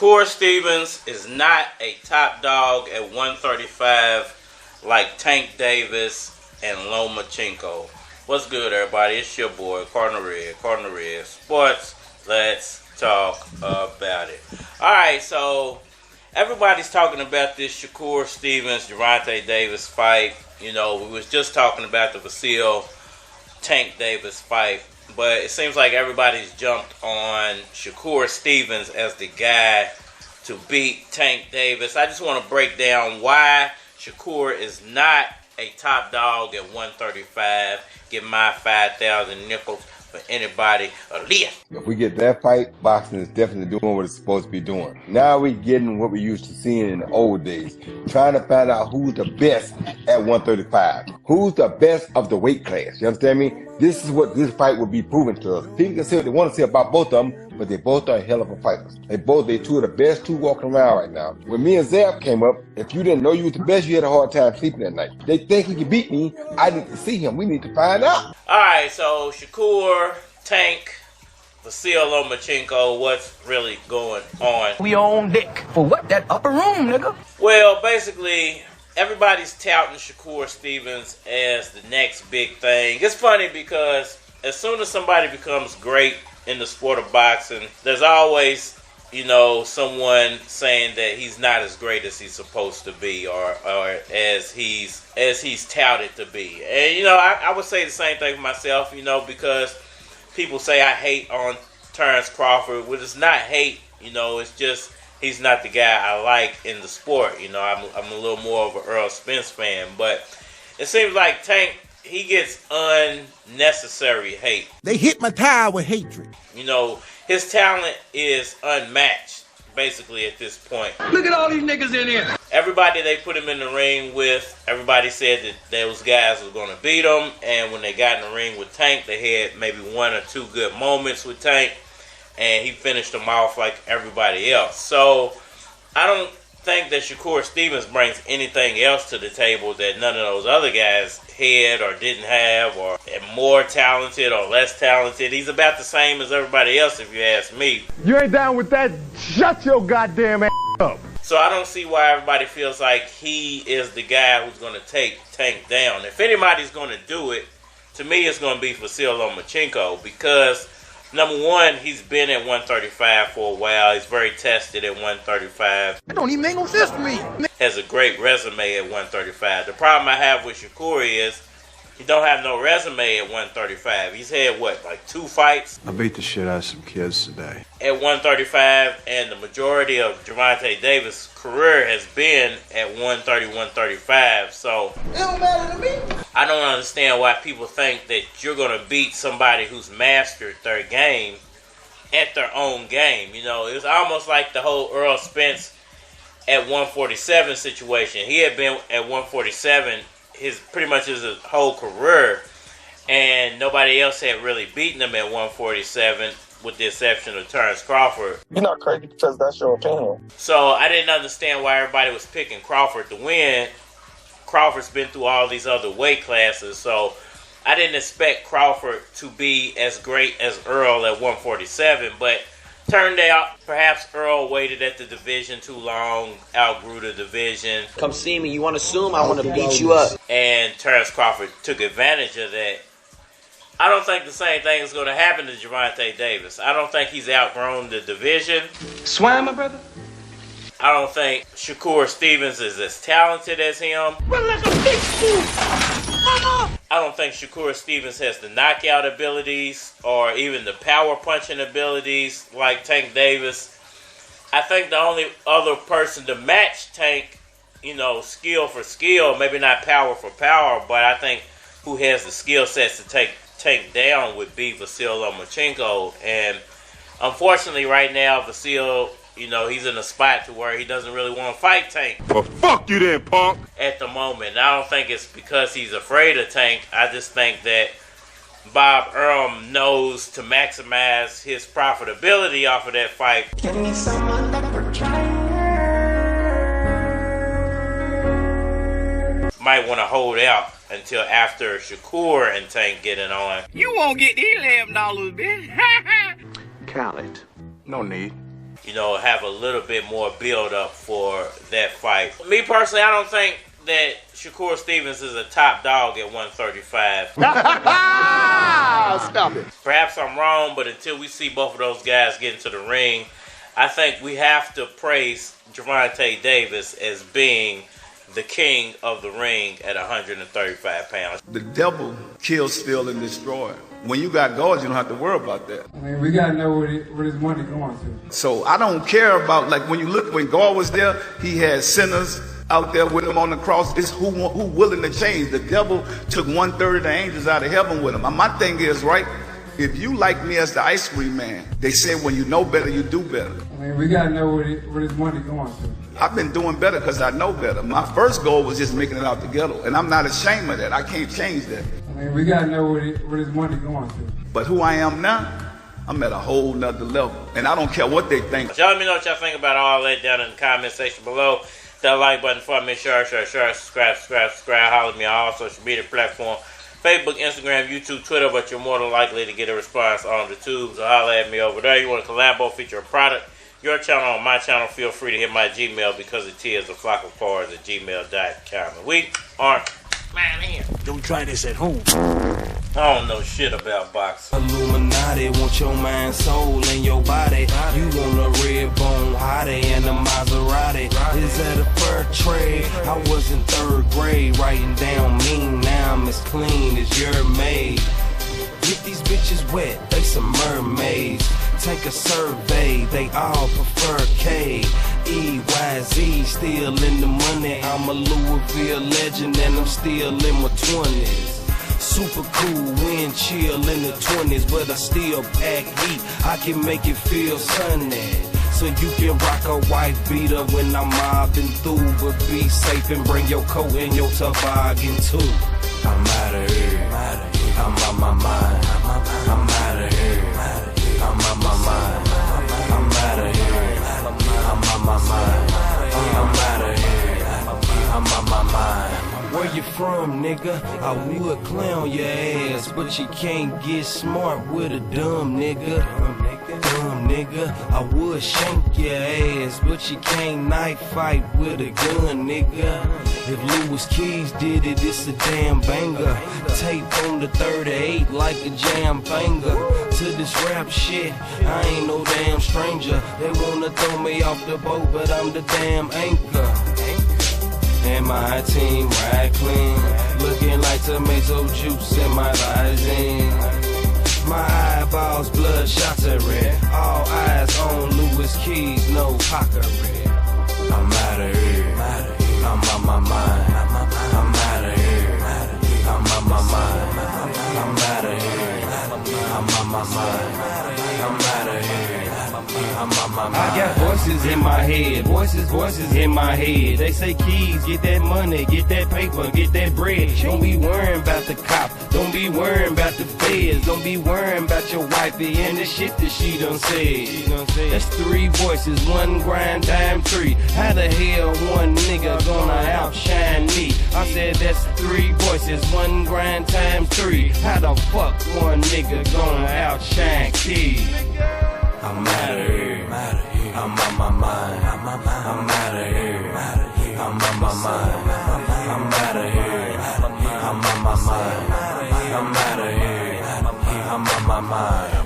Shakur Stevens is not a top dog at 135 like Tank Davis and Lomachenko. What's good, everybody? It's your boy, Cardinal Red Sports. Let's talk about it. Alright, so everybody's talking about this Shakur Stevens, Gervonta Davis fight. You know, we was just talking about the Vasiliy Tank Davis fight. But it seems like everybody's jumped on Shakur Stevens as the guy to beat Tank Davis. I just want to break down why Shakur is not a top dog at 135. Get my 5,000 nickels for anybody a lift. If we get that fight, boxing is definitely doing what it's supposed to be doing. Now we're getting what we used to seeing in the old days. Trying to find out who's the best at 135. Who's the best of the weight class. You understand me? This is what this fight will be proven to us. People can say what they want to say about both of them, but they both are hell of a fighters. They two of the best two walking around right now. When me and Zab came up, if you didn't know you was the best, you had a hard time sleeping at night. They think he can beat me. I need to see him. We need to find out. Alright, so Shakur, Tank, Vasiliy Lomachenko, what's really going on? We on deck for what? That upper room, nigga? Well, basically, everybody's touting Shakur Stevens as the next big thing. It's funny because as soon as somebody becomes great in the sport of boxing, there's always, someone saying that he's not as great as he's supposed to be or as he's touted to be. And, I would say the same thing for myself, because people say I hate on Terrence Crawford. Well, it's not hate, it's just he's not the guy I like in the sport. I'm a little more of an Errol Spence fan, but it seems like Tank, he gets unnecessary hate. They hit my tire with hatred. His talent is unmatched, basically, at this point. Look at all these niggas in here. Everybody they put him in the ring with, everybody said that those guys were going to beat him, and when they got in the ring with Tank, they had maybe one or two good moments with Tank, and he finished them off like everybody else. So, I don't think that Shakur Stevens brings anything else to the table that none of those other guys had or didn't have, or more talented or less talented. He's about the same as everybody else, if you ask me. You ain't down with that? Shut your goddamn ass up. So I don't see why everybody feels like he is the guy who's going to take Tank down. If anybody's going to do it, to me it's going to be Vasiliy Lomachenko, because number one, he's been at 135 for a while. He's very tested at 135. That don't even make no sense to me. Has a great resume at 135. The problem I have with Shakur is he don't have no resume at 135. He's had, like 2 fights? I beat the shit out of some kids today. At 135, and the majority of Gervonta Davis' career has been at 130, 135. So, It don't matter to me. I don't understand why people think that you're going to beat somebody who's mastered their game at their own game. It's almost like the whole Errol Spence at 147 situation. He had been at 147 pretty much his whole career, and nobody else had really beaten him at 147 with the exception of Terrence Crawford. You're not crazy because that's your opinion. So I didn't understand why everybody was picking Crawford to win. Crawford's been through all these other weight classes, so I didn't expect Crawford to be as great as Errol at 147, but turned out perhaps Errol waited at the division too long, outgrew the division. Come see me. You want to sue him? I want to beat you up. And Terrence Crawford took advantage of that. I don't think the same thing is going to happen to Gervonta Davis. I don't think he's outgrown the division. Swine, my brother? I don't think Shakur Stevens is as talented as him. Run like a big fool. I don't think Shakur Stevens has the knockout abilities or even the power punching abilities like Tank Davis. I think the only other person to match Tank, skill for skill, maybe not power for power, but I think who has the skill sets to take Tank down would be Vasiliy Lomachenko. And unfortunately right now, Vasiliy, he's in a spot to where he doesn't really want to fight Tank. Well, fuck you then, punk. At the moment. I don't think it's because he's afraid of Tank. I just think that Bob Earl knows to maximize his profitability off of that fight. Give me someone that would try. Might want to hold out until after Shakur and Tank get it on. You won't get these $11, bitch. Khaled, no need. have a little bit more build up for that fight. Me personally, I don't think that Shakur Stevenson is a top dog at 135. Stop it. Perhaps I'm wrong, but until we see both of those guys get into the ring, I think we have to praise Gervonta Davis as being the king of the ring at 135 pounds. The devil kills, steal, and destroy. When you got guards, you don't have to worry about that. I mean, we got to know where his money going to. So I don't care about, like, when God was there, he had sinners out there with him on the cross. It's who willing to change. The devil took 1/3 of the angels out of heaven with him. My thing is, right, if you like me as the ice cream man, they say when you know better, you do better. I mean, we got to know where his money going to. I've been doing better because I know better. My first goal was just making it out the ghetto, and I'm not ashamed of that. I can't change that. I mean, we got to know where his money going to. But who I am now, I'm at a whole nother level, and I don't care what they think. Y'all let me know what y'all think about all that down in the comment section below. That like button for me, share, subscribe. Holler at me on all social media platforms. Facebook, Instagram, YouTube, Twitter, but you're more than likely to get a response on the tubes. So holler at me over there. You want to collabo, feature a product, your channel on my channel, feel free to hit my Gmail because it is a flock of cars at gmail.com. And we aren't man here. Don't try this at home. I don't know shit about boxing. Illuminati want your mind, soul, and your body. You want a red bone hottie and a Maserati. Is that a fur trade? I was in 3rd grade writing down mean. Now I'm as clean as your maid. Get these bitches wet, they some mermaids. Take a survey, they all prefer K. EYZ, still in the money. I'm a Louisville legend and I'm still in my 20s. Super cool, wind chill in the 20s, but I still pack heat. I can make it feel sunny. So you can rock a white beater when I'm mobbing through. But be safe and bring your coat and your toboggan too. I'm out of here. I'm on my mind. I'm out of here. I'm on my mind. I'm out of here. I'm on my mind. I'm out of here. I'm on my mind. Where you from, nigga? I would clown your ass, but you can't get smart with a dumb nigga. Dumb nigga, I would shank your ass, but you can't knife fight with a gun, nigga. If Louis Keys did it, it's a damn banger. Tape on the 38 like a jam banger. To this rap shit, I ain't no damn stranger. They wanna throw me off the boat, but I'm the damn anchor. And my team ride clean, looking like tomato juice in my Visine. My eyeballs bloodshot are red, all eyes on Louis Keys, no pockery. I'm out of here, I'm on my mind. I'm out of here, I'm on my mind. I'm out of here, I'm on my mind. I'm out of here. I got voices in my head, voices in my head. They say Keys, get that money, get that paper, get that bread. Don't be worrying about the cop, don't be worrying about the feds, don't be worrying about your wifey and the shit that she done said. That's 3 voices, 1 grind time 3. How the hell one nigga gonna outshine me? I said that's 3 voices, 1 grind time 3. How the fuck one nigga gonna outshine Keys? I'm out of here. I'm on my mind. I'm out of here. I'm on my mind. I'm out of here. I'm on my mind. I'm out of here. I'm on my mind.